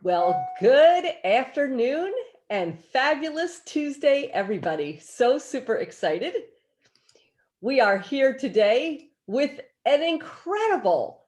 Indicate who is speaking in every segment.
Speaker 1: Well, good afternoon and fabulous Tuesday, everybody. So super excited. We are here today with an incredible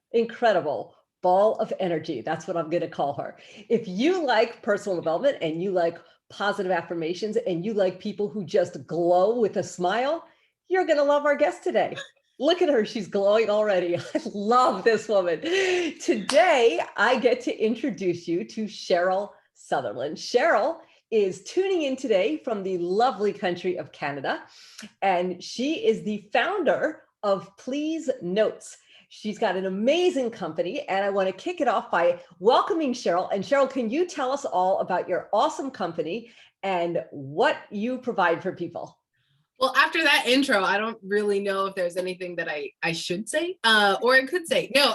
Speaker 1: ball of energy. That's what I'm going to call her. If you like personal development and you like positive affirmations and you like people who just glow with a smile, you're going to love our guest today. Look at her. She's glowing already. I love this woman. Today, I get to introduce you to Cheryl Sutherland. Cheryl is tuning in today from the lovely country of Canada, and she is the founder of Please Notes. She's got an amazing company, and I want to kick it off by welcoming Cheryl. And Cheryl, can you tell us all about your awesome company and what you provide for people?
Speaker 2: Well, after that intro, I don't really know if there's anything that I should say or I could say. No,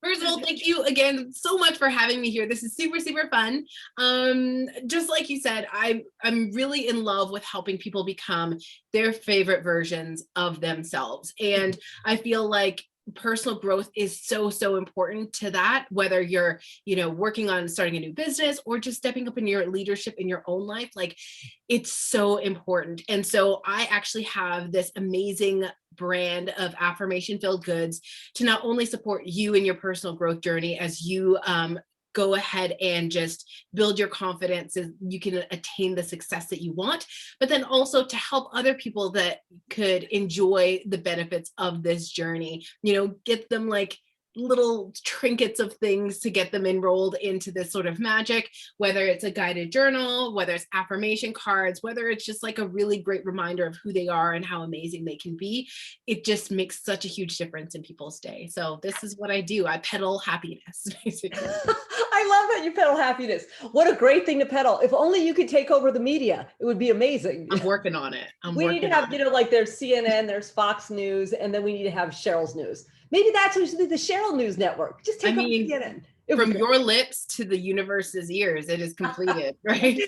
Speaker 2: first of all, thank you again so much for having me here. This is super, super fun. Just like you said, I'm really in love with helping people become their favorite versions of themselves. And I feel like personal growth is so important to that, whether you're working on starting a new business or just stepping up in your leadership in your own life. Like, it's so important. And so I actually have this amazing brand of affirmation filled goods to not only support you in your personal growth journey as you go ahead and just build your confidence so you can attain the success that you want, but then also to help other people that could enjoy the benefits of this journey, get them like little trinkets of things to get them enrolled into this sort of magic, whether it's a guided journal, whether it's affirmation cards, whether it's just like a really great reminder of who they are and how amazing they can be. It just makes such a huge difference in people's day. So this is what I do. I peddle happiness, basically.
Speaker 1: I love that you peddle happiness. What a great thing to peddle. If only you could take over the media, it would be amazing.
Speaker 2: I'm working on it.
Speaker 1: We need to have, like there's CNN, there's Fox News, and then we need to have Cheryl's News. Maybe that's what we should do, the Cheryl News Network. Just take over CNN.
Speaker 2: From your lips to the universe's ears, it is completed, right?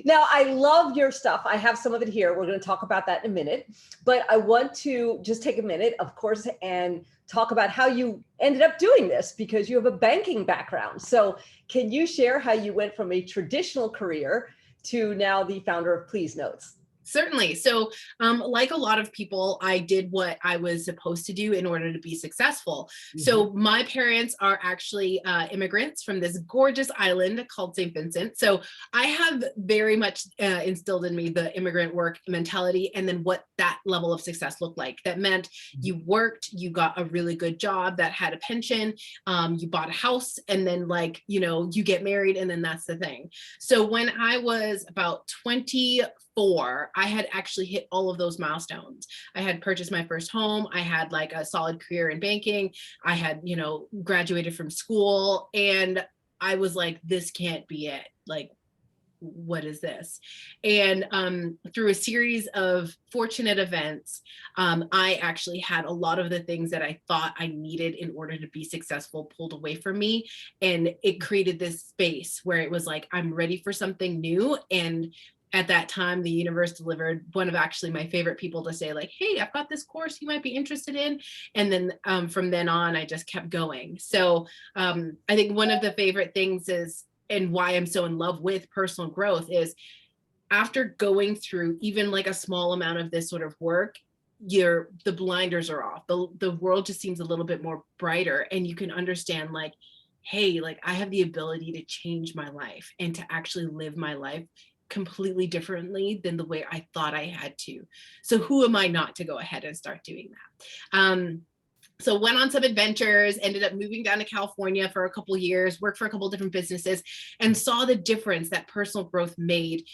Speaker 1: Now, I love your stuff. I have some of it here. We're going to talk about that in a minute. But I want to just take a minute, of course, and talk about how you ended up doing this, because you have a banking background. So can you share how you went from a traditional career to now the founder of Please Notes?
Speaker 2: Certainly. So like a lot of people, I did what I was supposed to do in order to be successful. Mm-hmm. So my parents are actually immigrants from this gorgeous island called St. Vincent. So I have very much instilled in me the immigrant work mentality, and then what that level of success looked like. That meant you worked, you got a really good job that had a pension, you bought a house, and then you get married, and then that's the thing. So when I was about 24, I had actually hit all of those milestones. I had purchased my first home. I had like a solid career in banking. I had, graduated from school, and I was like, this can't be it. Like, what is this? And through a series of fortunate events, I actually had a lot of the things that I thought I needed in order to be successful pulled away from me. And it created this space where it was like, I'm ready for something new. And at that time, the universe delivered one of actually my favorite people to say like, hey, I've got this course you might be interested in. And then from then on, I just kept going. So I think one of the favorite things is, and why I'm so in love with personal growth, is after going through even like a small amount of this sort of work, the blinders are off. The world just seems a little bit more brighter, and you can understand like, hey, like I have the ability to change my life and to actually live my life completely differently than the way I thought I had to. So who am I not to go ahead and start doing that? So went on some adventures, ended up moving down to California for a couple of years, worked for a couple of different businesses, and saw the difference that personal growth made.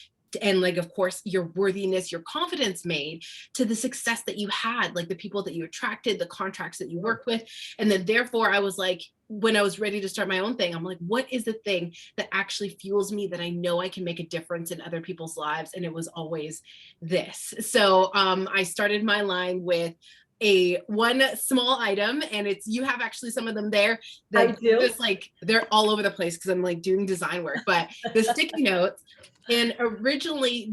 Speaker 2: And like, of course, your worthiness, your confidence made to the success that you had, like the people that you attracted, the contracts that you worked with. And then therefore I was like, when I was ready to start my own thing, I'm like, what is the thing that actually fuels me, that I know I can make a difference in other people's lives? And it was always this. So I started my line with one small item, and you have actually some of them there.
Speaker 1: I do.
Speaker 2: Just like, they're all over the place because I'm like doing design work, but the sticky notes. And originally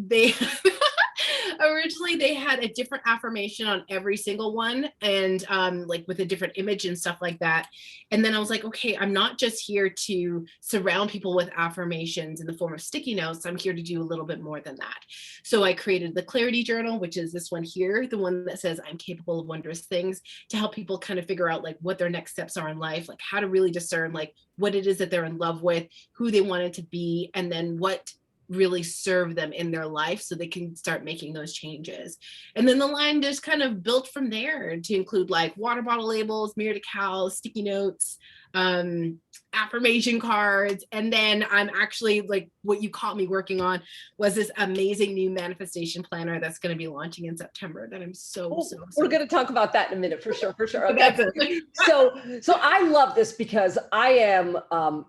Speaker 2: Originally they had a different affirmation on every single one, and like with a different image and stuff like that. And then I was like, okay, I'm not just here to surround people with affirmations in the form of sticky notes. I'm here to do a little bit more than that. So I created the clarity journal, which is this one here, the one that says I'm capable of wondrous things, to help people kind of figure out like what their next steps are in life, like how to really discern like what it is that they're in love with, who they want it to be, and then what really serve them in their life so they can start making those changes. And then the line just kind of built from there to include like water bottle labels, mirror decals, sticky notes, affirmation cards. And then I'm actually like, what you caught me working on was this amazing new manifestation planner that's going to be launching in September that I'm so
Speaker 1: we're going to talk about that in a minute for sure. Okay.
Speaker 2: So
Speaker 1: So I love this because I am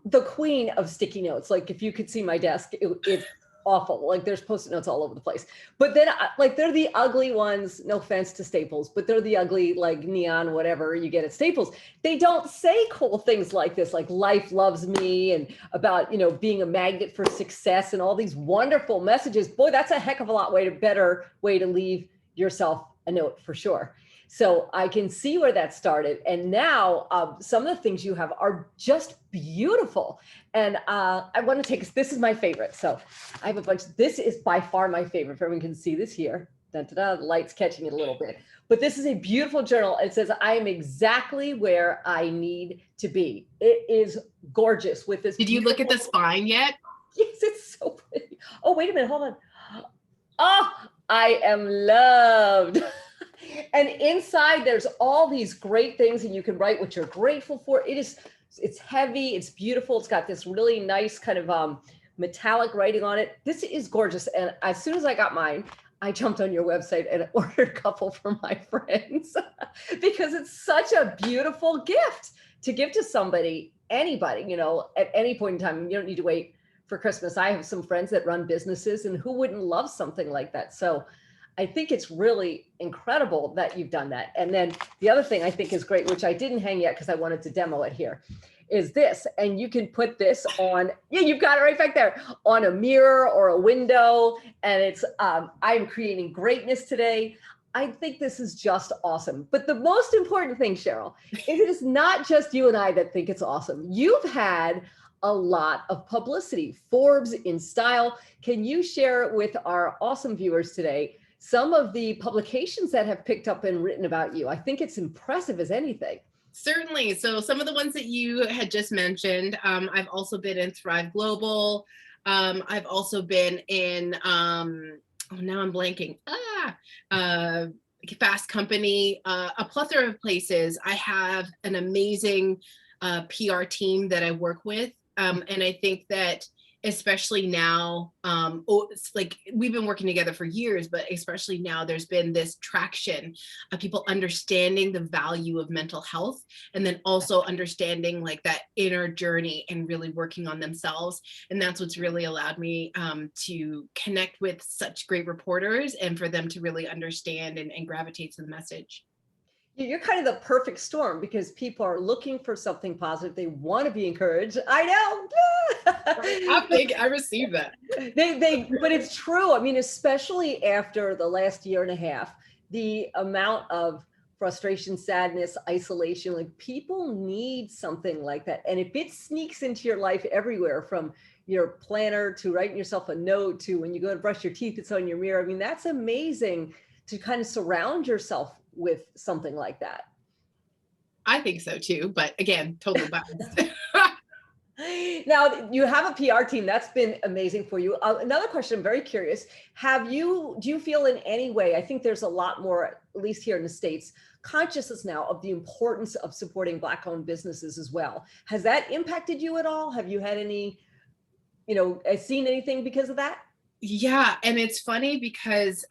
Speaker 1: the queen of sticky notes. Like if you could see my desk, it's awful. Like there's Post-it notes all over the place. But then like they're the ugly ones, no offense to Staples, but they're the ugly like neon, whatever you get at Staples. They don't say cool things like this, like life loves me and about, you know, being a magnet for success and all these wonderful messages. Boy, that's a heck of a lot better way to leave yourself a note for sure. So I can see where that started. And now some of the things you have are just beautiful. And I want to take, this is my favorite. So I have a bunch, this is by far my favorite. If everyone can see this here, da, da, da, the light's catching it a little bit. But this is a beautiful journal. It says, I am exactly where I need to be. It is gorgeous with this.
Speaker 2: Did you look at the spine yet?
Speaker 1: Yes, it's so pretty. Oh, wait a minute, hold on. Oh, I am loved. And inside there's all these great things, and you can write what you're grateful for. It's heavy, it's beautiful. It's got this really nice kind of metallic writing on it. This is gorgeous. And as soon as I got mine, I jumped on your website and ordered a couple for my friends because it's such a beautiful gift to give to somebody, anybody, you know, at any point in time. You don't need to wait for Christmas. I have some friends that run businesses, and who wouldn't love something like that? So I think it's really incredible that you've done that. And then the other thing I think is great, which I didn't hang yet because I wanted to demo it here, is this. And you can put this on, yeah, you've got it right back there, on a mirror or a window. And it's, I'm creating greatness today. I think this is just awesome. But the most important thing, Cheryl, is it is not just you and I that think it's awesome. You've had a lot of publicity. Forbes, In Style. Can you share with our awesome viewers today some of the publications that have picked up and written about you? I think it's impressive as anything.
Speaker 2: Certainly. So some of the ones that you had just mentioned, I've also been in Thrive Global. I've also been in, oh, now I'm blanking. Fast Company, a plethora of places. I have an amazing PR team that I work with. And I think that especially now, it's like we've been working together for years, but especially now there's been this traction of people understanding the value of mental health, and then also understanding like that inner journey and really working on themselves. And that's what's really allowed me to connect with such great reporters and for them to really understand and gravitate to the message.
Speaker 1: You're kind of the perfect storm because people are looking for something positive. They want to be encouraged. I know.
Speaker 2: I received that.
Speaker 1: But it's true. I mean, especially after the last year and a half, the amount of frustration, sadness, isolation, like people need something like that. And if it sneaks into your life everywhere, from your planner to writing yourself a note to when you go to brush your teeth, it's on your mirror. I mean, that's amazing to kind of surround yourself with something like that.
Speaker 2: I think so too, but again, totally biased.
Speaker 1: Now you have a PR team that's been amazing for you. Another question, I'm very curious. Do you feel in any way, I think there's a lot more, at least here in the States, consciousness now of the importance of supporting Black owned businesses as well. Has that impacted you at all? Have you had any, seen anything because of that?
Speaker 2: Yeah. And it's funny because,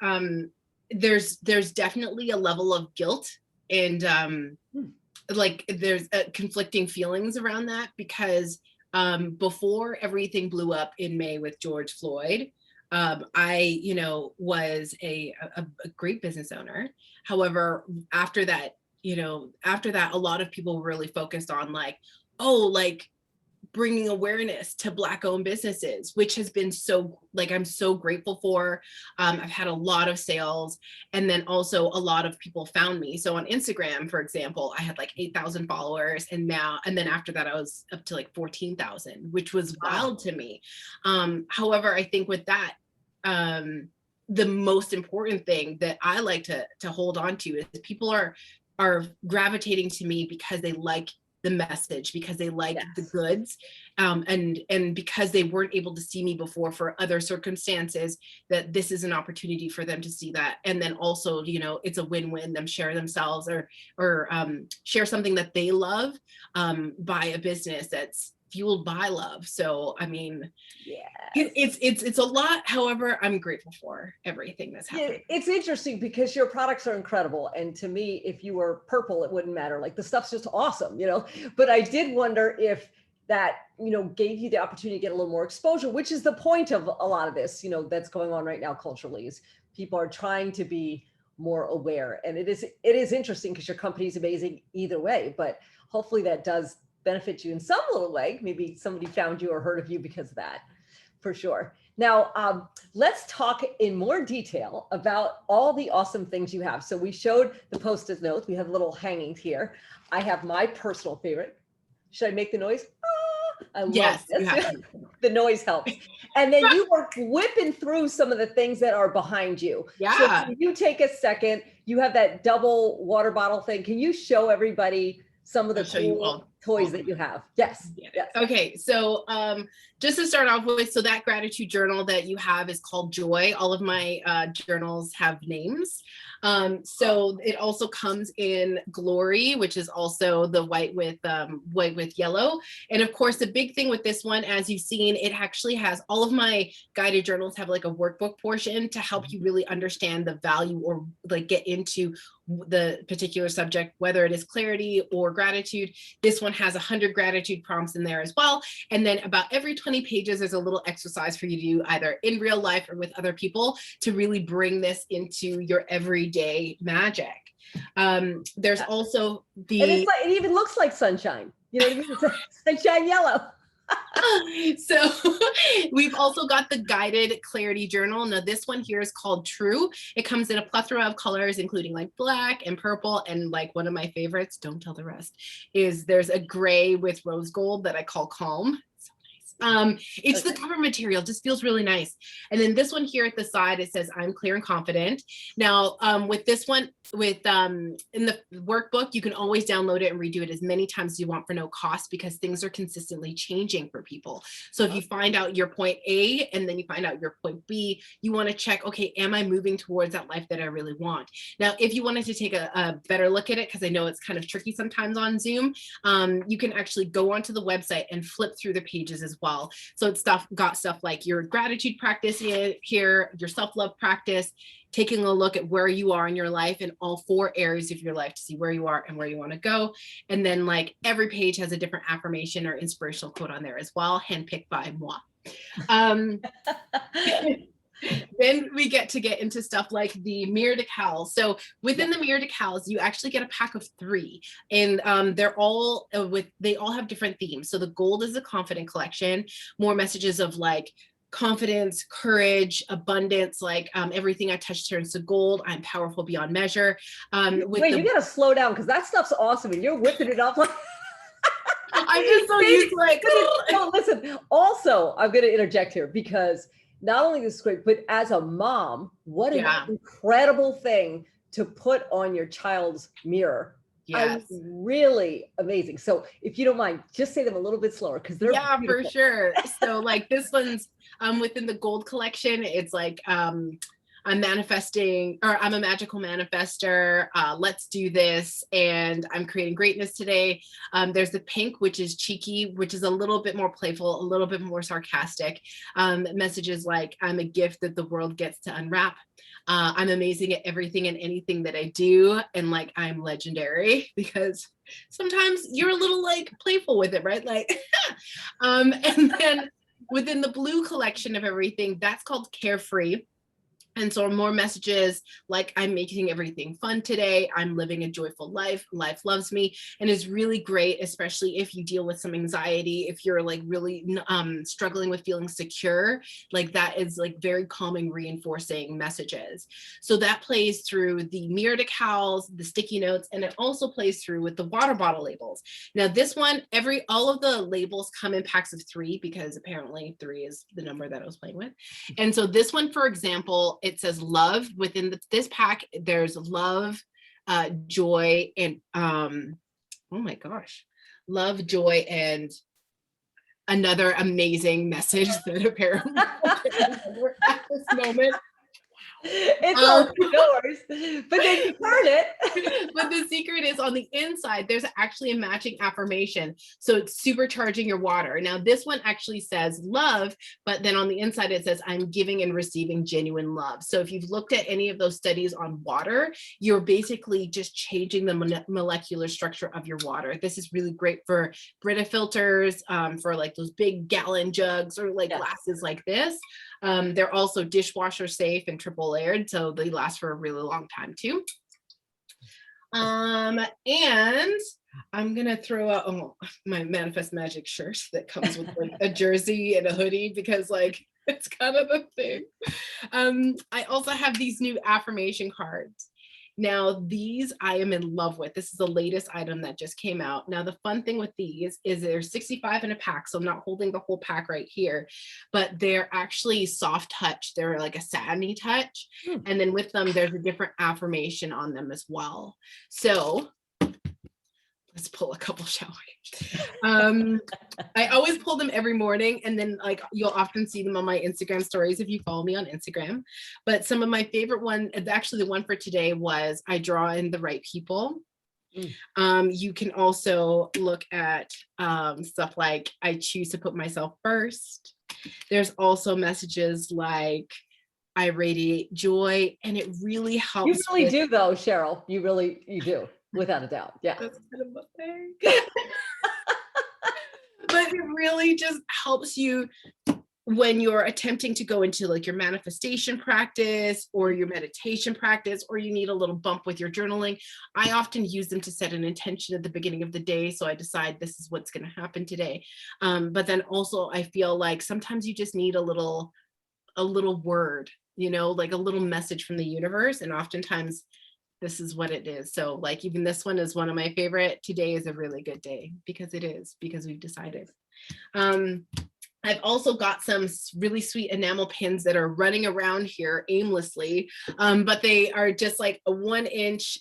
Speaker 2: there's definitely a level of guilt and like there's conflicting feelings around that because before everything blew up in May with George Floyd, I was a great business owner. However, after that, a lot of people were really focused on like, oh, like bringing awareness to Black-owned businesses, which has been so, like, I'm so grateful for. I've had a lot of sales, and then also a lot of people found me. So on Instagram, for example, I had like 8,000 followers, and then after that, I was up to like 14,000, which was wild to me. However, I think with that, the most important thing that I like to hold on to is people are gravitating to me because they like the message, because they like the goods, and because they weren't able to see me before for other circumstances, that this is an opportunity for them to see that. And then also, you know, it's a win-win, them share themselves or share something that they love, by a business that's fueled by love. So I mean, it's a lot. However, I'm grateful for everything that's happening.
Speaker 1: It's interesting because your products are incredible, and to me, if you were purple, it wouldn't matter. Like, the stuff's just awesome, you know. But I did wonder if that, you know, gave you the opportunity to get a little more exposure, which is the point of a lot of this, you know, that's going on right now culturally, is people are trying to be more aware. And it is interesting because your company is amazing either way, but hopefully that does benefit you in some little way. Maybe somebody found you or heard of you because of that, for sure. Now, let's talk in more detail about all the awesome things you have. So we showed the Post-it notes. We have little hangings here. I have my personal favorite. Should I make the noise? Ah, I love this. The noise helps. And then you were whipping through some of the things that are behind you.
Speaker 2: Yeah.
Speaker 1: So can you take a second? You have that double water bottle thing. Can you show everybody some of the cool toys that you have? Yes.
Speaker 2: Okay, so just to start off with, so that gratitude journal that you have is called Joy. All of my journals have names. So it also comes in Glory, which is also the white with yellow. And of course, the big thing with this one, as you've seen, it actually has all of my guided journals have like a workbook portion to help you really understand the value, or like get into the particular subject, whether it is clarity or gratitude. This one has 100 gratitude prompts in there as well. And then about every 20 pages, there's a little exercise for you to do either in real life or with other people to really bring this into your everyday magic. There's also the...
Speaker 1: And it's like, it even looks like sunshine. You know what I mean? It's sunshine yellow.
Speaker 2: So we've also got the guided clarity journal. Now this one here is called True. It comes in a plethora of colors, including like black and purple, and like one of my favorites, don't tell the rest, is there's a gray with rose gold that I call Calm. It's the cover material, just feels really nice. And then this one here at the side, it says I'm clear and confident. Now with this one, in the workbook, you can always download it and redo it as many times as you want for no cost, because things are consistently changing for people. So if you find out your point A and then you find out your point B, you want to check, okay, am I moving towards that life that I really want? Now, if you wanted to take a better look at it, because I know it's kind of tricky sometimes on Zoom, you can actually go onto the website and flip through the pages as well. So it's got stuff like your gratitude practice here, your self-love practice, taking a look at where you are in your life in all 4 areas of your life to see where you are and where you want to go. And then like every page has a different affirmation or inspirational quote on there as well, handpicked by moi. Then we get into stuff like the mirror decals. So within the mirror decals, you actually get a pack of 3, and they're all they all have different themes. So the gold is the confident collection, more messages of like confidence, courage, abundance, like everything I touch turns to gold. I'm powerful beyond measure.
Speaker 1: Wait, you gotta slow down, because that stuff's awesome and you're whipping it up like
Speaker 2: I'm just so used to like
Speaker 1: no, listen, also I'm gonna interject here, because not only this is great, but as a mom, what an incredible thing to put on your child's mirror. Yes. Really amazing. So if you don't mind, just say them a little bit slower, because they're beautiful.
Speaker 2: For sure. So like this one's within the gold collection, it's like I'm manifesting, or I'm a magical manifester. Let's do this. And I'm creating greatness today. There's the pink, which is cheeky, which is a little bit more playful, a little bit more sarcastic. Messages like I'm a gift that the world gets to unwrap. I'm amazing at everything and anything that I do. And like, I'm legendary, because sometimes you're a little like playful with it, right? Like, and then within the blue collection of everything, that's called Carefree. And so more messages like, I'm making everything fun today, I'm living a joyful life, life loves me. And is really great, especially if you deal with some anxiety, if you're like really struggling with feeling secure, like that is like very calming, reinforcing messages. So that plays through the mirror decals, the sticky notes, and it also plays through with the water bottle labels. Now this one, all of the labels come in packs of 3, because apparently 3 is the number that I was playing with. And so this one, for example, it says love. Within this pack, there's love, joy, and oh my gosh, love, joy, and another amazing message that apparently I can't remember at this moment.
Speaker 1: It's all yours, but then you turn it.
Speaker 2: But the secret is on the inside, there's actually a matching affirmation. So it's supercharging your water. Now, this one actually says love, but then on the inside, it says, I'm giving and receiving genuine love. So if you've looked at any of those studies on water, you're basically just changing the molecular structure of your water. This is really great for Brita filters, for like those big gallon jugs or like glasses like this. They're also dishwasher safe and triple layered, so they last for a really long time too. And I'm gonna throw out my Manifest Magic shirt that comes with like a jersey and a hoodie, because like it's kind of the thing. I also have these new affirmation cards. Now these I am in love with. This is the latest item that just came out. Now the fun thing with these is there's 65 in a pack, so I'm not holding the whole pack right here, but they're actually soft touch. They're like a satiny touch. And then with them, there's a different affirmation on them as well. So let's pull a couple, shall we? I always pull them every morning, and then like you'll often see them on my Instagram stories if you follow me on Instagram. But some of my favorite one, actually the one for today, was I draw in the right people. You can also look at stuff like I choose to put myself first. There's also messages like I radiate joy, and it really helps.
Speaker 1: You really do though, Cheryl. You do. Without a doubt. Yeah.
Speaker 2: That's kind of a thing. But it really just helps you when you're attempting to go into like your manifestation practice or your meditation practice, or you need a little bump with your journaling. I often use them to set an intention at the beginning of the day. So I decide this is what's going to happen today. But then also I feel like sometimes you just need a little word, like a little message from the universe. And oftentimes this is what it is. So like even this one is one of my favorite. Today is a really good day, because we've decided. I've also got some really sweet enamel pins that are running around here aimlessly, but they are just like a 1-inch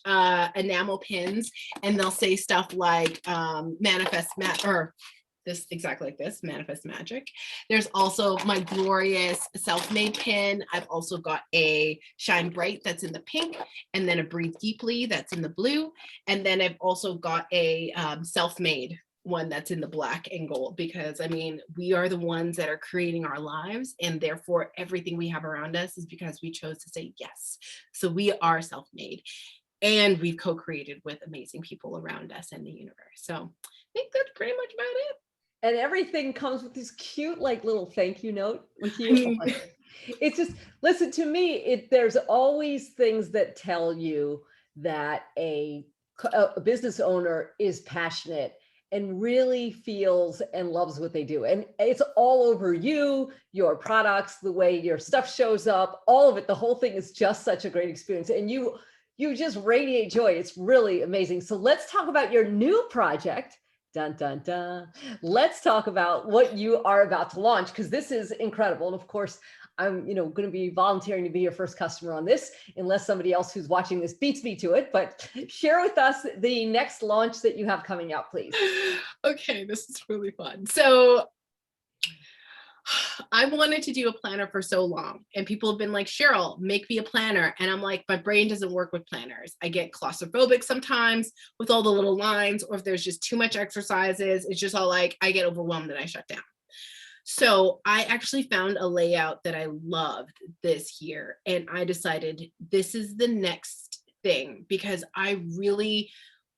Speaker 2: enamel pins, and they'll say stuff like this exactly like this, manifest magic. There's also my glorious self-made pin. I've also got a shine bright that's in the pink, and then a breathe deeply that's in the blue. And then I've also got a self-made one that's in the black and gold, because I mean, we are the ones that are creating our lives, and therefore everything we have around us is because we chose to say yes. So we are self-made, and we've co-created with amazing people around us and the universe. So I think that's pretty much about it.
Speaker 1: And everything comes with this cute, like little thank you note with you. It's just, listen to me, there's always things that tell you that a business owner is passionate and really feels and loves what they do. And it's all over you, your products, the way your stuff shows up, all of it. The whole thing is just such a great experience. And you just radiate joy. It's really amazing. So let's talk about your new project. Dun, dun, dun. Let's talk about what you are about to launch, because this is incredible. And of course, I'm going to be volunteering to be your first customer on this, unless somebody else who's watching this beats me to it. But share with us the next launch that you have coming out, please.
Speaker 2: Okay, this is really fun. So I wanted to do a planner for so long, and people have been like, Cheryl, make me a planner. And I'm like, my brain doesn't work with planners. I get claustrophobic sometimes with all the little lines, or if there's just too much exercises, it's just all like, I get overwhelmed and I shut down. So I actually found a layout that I loved this year, and I decided this is the next thing, because I really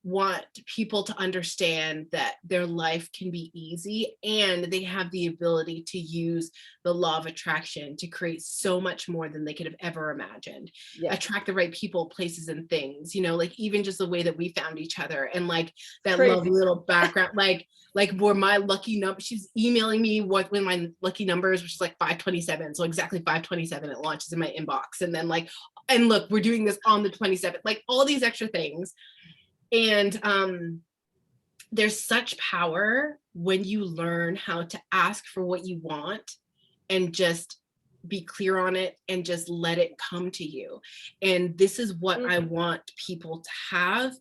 Speaker 2: want people to understand that their life can be easy and they have the ability to use the law of attraction to create so much more than they could have ever imagined.
Speaker 1: Yeah.
Speaker 2: Attract the right people, places, and things, like even just the way that we found each other, and like that
Speaker 1: Crazy.
Speaker 2: lovely little background, like where my lucky number, she's emailing me when my lucky numbers, which is like 527. So exactly 527, it launches in my inbox. And then and look, we're doing this on the 27th, like all these extra things. And there's such power when you learn how to ask for what you want and just be clear on it and just let it come to you. And this is what I want people to have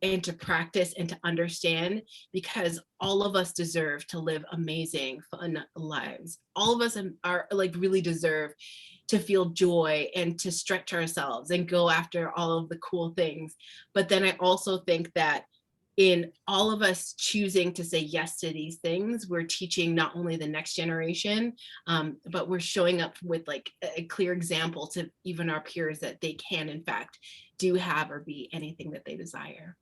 Speaker 2: and to practice and to understand, because all of us deserve to live amazing, fun lives. All of us are really deserve to feel joy and to stretch ourselves and go after all of the cool things. But then I also think that in all of us choosing to say yes to these things, we're teaching not only the next generation, but we're showing up with a clear example to even our peers that they can, in fact, do have or be anything that they desire.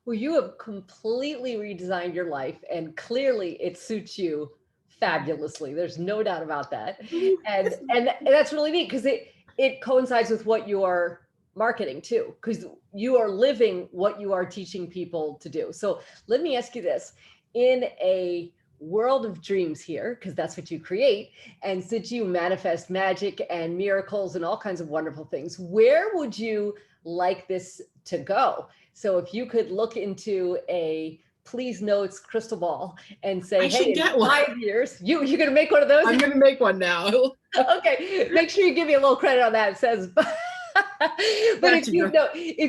Speaker 1: Well, you have completely redesigned your life, and clearly it suits you fabulously. There's no doubt about that. And that's really neat, because it coincides with what you're marketing too, because you are living what you are teaching people to do. So let me ask you this: in a world of dreams here, because that's what you create, and since you manifest magic and miracles and all kinds of wonderful things, where would you like this to go? So if you could look into a please notes crystal ball and say, hey, in 5 years, you're going to make one of those?
Speaker 2: I'm going to make one now.
Speaker 1: Okay, make sure you give me a little credit on that. It says, but if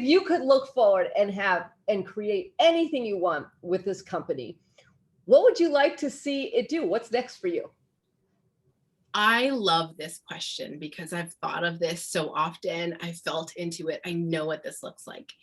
Speaker 1: you could look forward and create anything you want with this company, what would you like to see it do? What's next for you?
Speaker 2: I love this question because I've thought of this so often. I felt into it. I know what this looks like.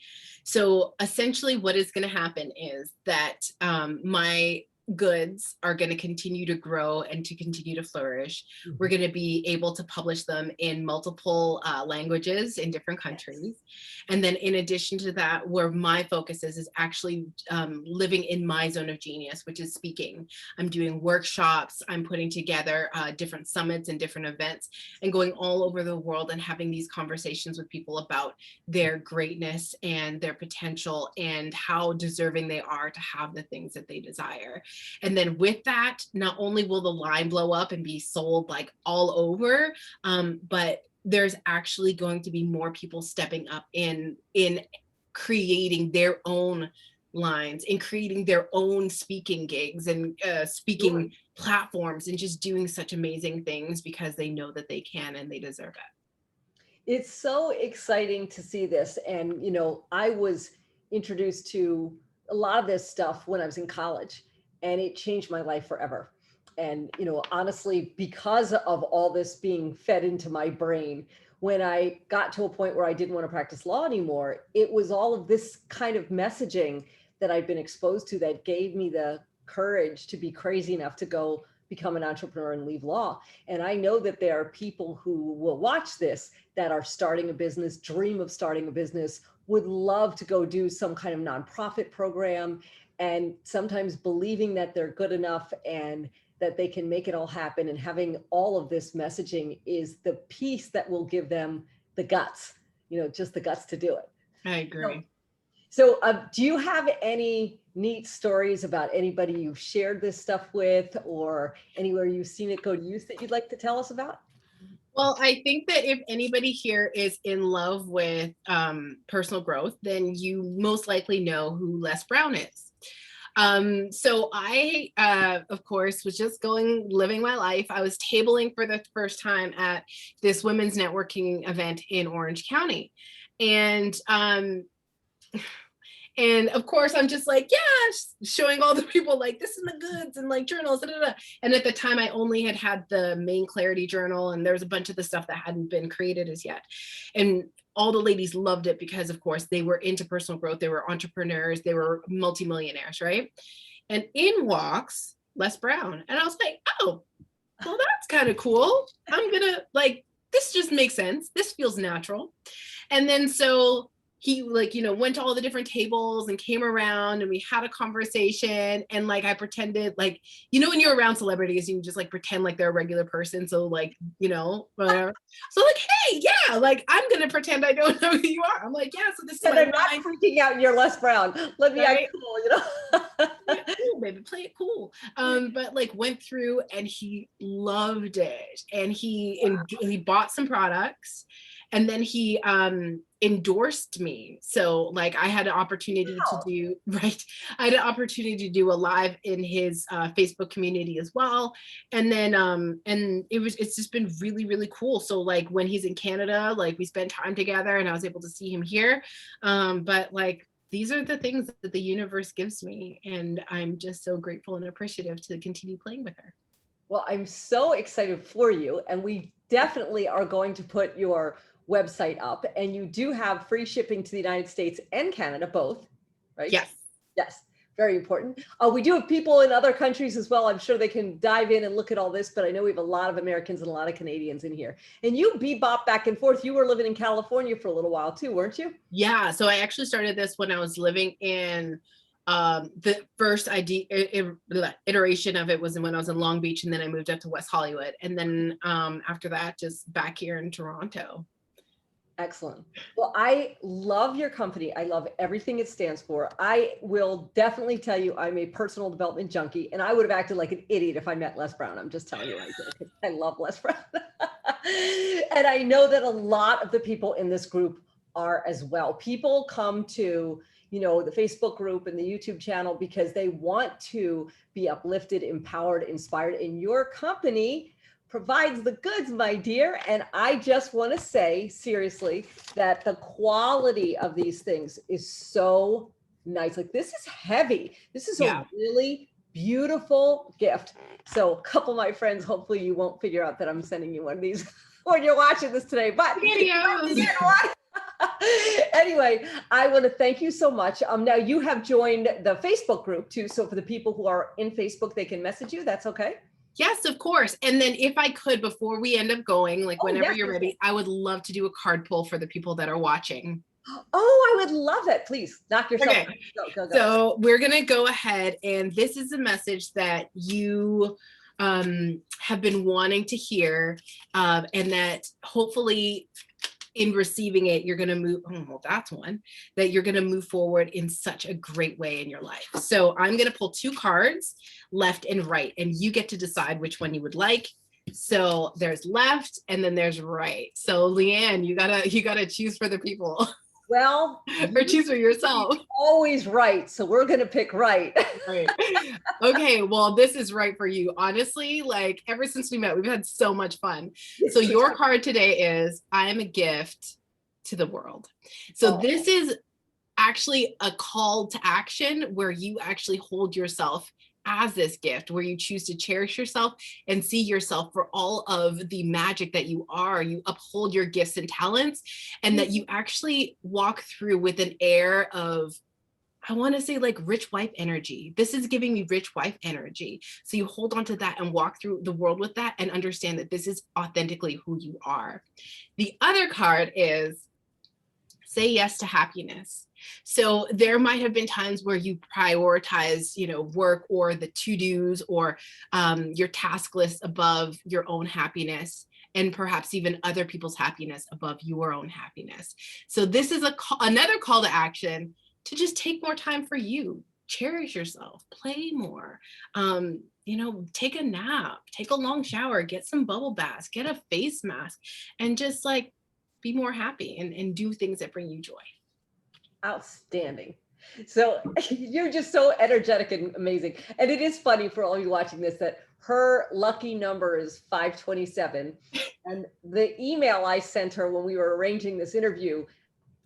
Speaker 2: So essentially what is going to happen is that my goods are going to continue to grow and to continue to flourish. Mm-hmm. We're going to be able to publish them in multiple languages in different countries. Yes. And then in addition to that, where my focus is actually living in my zone of genius, which is speaking. I'm doing workshops. I'm putting together different summits and different events and going all over the world and having these conversations with people about their greatness and their potential and how deserving they are to have the things that they desire. And then with that, not only will the line blow up and be sold all over, but there's actually going to be more people stepping up in creating their own lines, in creating their own speaking gigs and speaking platforms, and just doing such amazing things because they know that they can and they deserve it.
Speaker 1: It's so exciting to see this. And, I was introduced to a lot of this stuff when I was in college, and it changed my life forever. And, honestly, because of all this being fed into my brain, when I got to a point where I didn't want to practice law anymore, it was all of this kind of messaging that I've been exposed to that gave me the courage to be crazy enough to go become an entrepreneur and leave law. And I know that there are people who will watch this that are starting a business, dream of starting a business, would love to go do some kind of nonprofit program, and sometimes believing that they're good enough and that they can make it all happen. And having all of this messaging is the piece that will give them the guts, just the guts to do it.
Speaker 2: I agree.
Speaker 1: So do you have any neat stories about anybody you've shared this stuff with, or anywhere you've seen it go to use that you'd like to tell us about?
Speaker 2: Well, I think that if anybody here is in love with personal growth, then you most likely know who Les Brown is. So I, of course, was just living my life. I was tabling for the first time at this women's networking event in Orange County. And of course, I'm just showing all the people this is the goods and journals. And at the time, I only had the main Clarity journal, and there was a bunch of the stuff that hadn't been created as yet. And all the ladies loved it because, of course, they were into personal growth. They were entrepreneurs. They were multimillionaires, right? And in walks Les Brown. And I was like, oh, well, that's kind of cool. I'm going to this just makes sense. This feels natural. And then so he like, went to all the different tables and came around and we had a conversation, and like I pretended like, when you're around celebrities, you just like pretend like they're a regular person. So like, whatever. So like, hey, yeah, like I'm gonna pretend I don't know who you are. I'm like, yeah, so this is
Speaker 1: So
Speaker 2: my
Speaker 1: they're not freaking out and you're Les Brown. Let me act
Speaker 2: right?
Speaker 1: cool,
Speaker 2: Play it cool, baby, play it cool. But like went through and he loved it, and he bought some products, and then he endorsed me. So like I had an opportunity to
Speaker 1: Wow.
Speaker 2: do right. I had an opportunity to do a live in his Facebook community as well, and then and it's just been really really cool. So like when he's in Canada, like we spent time together, and I was able to see him here. But like these are the things that the universe gives me, and I'm just so grateful and appreciative to continue playing with her.
Speaker 1: Well, I'm so excited for you, and we definitely are going to put your website up, and you do have free shipping to the United States and Canada, both, right?
Speaker 2: Yes.
Speaker 1: Yes, very important. We do have people in other countries as well. I'm sure they can dive in and look at all this, but I know we have a lot of Americans and a lot of Canadians in here. And you bebop back and forth. You were living in California for a little while too, weren't you?
Speaker 2: Yeah. So I actually started this when I was living in the first iteration of it was when I was in Long Beach, and then I moved up to West Hollywood. And then after that, just back here in Toronto.
Speaker 1: Excellent. Well, I love your company. I love everything it stands for. I will definitely tell you I'm a personal development junkie, and I would have acted like an idiot if I met Les Brown. I'm just telling you right there, because I love Les Brown. And I know that a lot of the people in this group are as well. People come to, the Facebook group and the YouTube channel because they want to be uplifted, empowered, inspired, and your company provides the goods, my dear. And I just want to say seriously that the quality of these things is so nice. Like this is heavy. This is a really beautiful gift. So a couple of my friends, hopefully you won't figure out that I'm sending you one of these when you're watching this today, but anyway, I want to thank you so much. Now you have joined the Facebook group too. So for the people who are in Facebook, they can message you. That's okay.
Speaker 2: Yes, of course. And then if I could, before we end up going, like whenever you're ready, I would love to do a card pull for the people that are watching.
Speaker 1: Oh, I would love it. Please knock yourself out. Go.
Speaker 2: So we're going to go ahead, and this is a message that you have been wanting to hear, and that hopefully in receiving it, you're going to move. Oh, well, that's one that you're going to move forward in such a great way in your life. So I'm going to pull 2 cards, left and right, and you get to decide which one you would like. So there's left and then there's right. So Leanne, you gotta choose for the people.
Speaker 1: Well,
Speaker 2: or choose for yourself.
Speaker 1: Always right. So we're going to pick right.
Speaker 2: Right. Okay. Well, this is right for you. Honestly, like ever since we met, we've had so much fun. So your card today is I am a gift to the world. So this is actually a call to action where you actually hold yourself as this gift, where you choose to cherish yourself and see yourself for all of the magic that you are. You uphold your gifts and talents, and that you actually walk through with an air of, I want to say like rich wife energy. This is giving me rich wife energy. So you hold on to that and walk through the world with that and understand that this is authentically who you are. The other card is say yes to happiness. So there might have been times where you prioritize, work or the to-dos or your task list above your own happiness, and perhaps even other people's happiness above your own happiness. So this is another call to action to just take more time for you, cherish yourself, play more, take a nap, take a long shower, get some bubble baths, get a face mask, and just like be more happy and do things that bring you joy.
Speaker 1: Outstanding. So you're just so energetic and amazing. And it is funny for all of you watching this that her lucky number is 527. And the email I sent her when we were arranging this interview,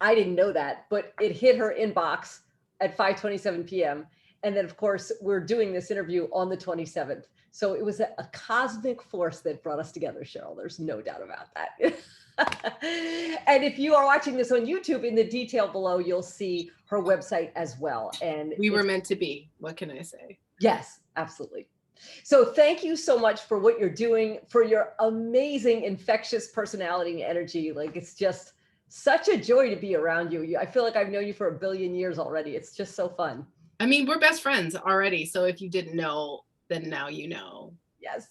Speaker 1: I didn't know that, but it hit her inbox at 5:27 p.m. And then, of course, we're doing this interview on the 27th. So it was a cosmic force that brought us together, Cheryl. There's no doubt about that. And if you are watching this on YouTube, in the detail below, you'll see her website as well. And
Speaker 2: we were meant to be. What can I say?
Speaker 1: Yes, absolutely. So thank you so much for what you're doing, for your amazing infectious personality and energy. Like it's just Such a joy to be around you. I feel like I've known you for a billion years already. It's just so fun.
Speaker 2: I mean, we're best friends already. So if you didn't know, then now you know.
Speaker 1: Yes.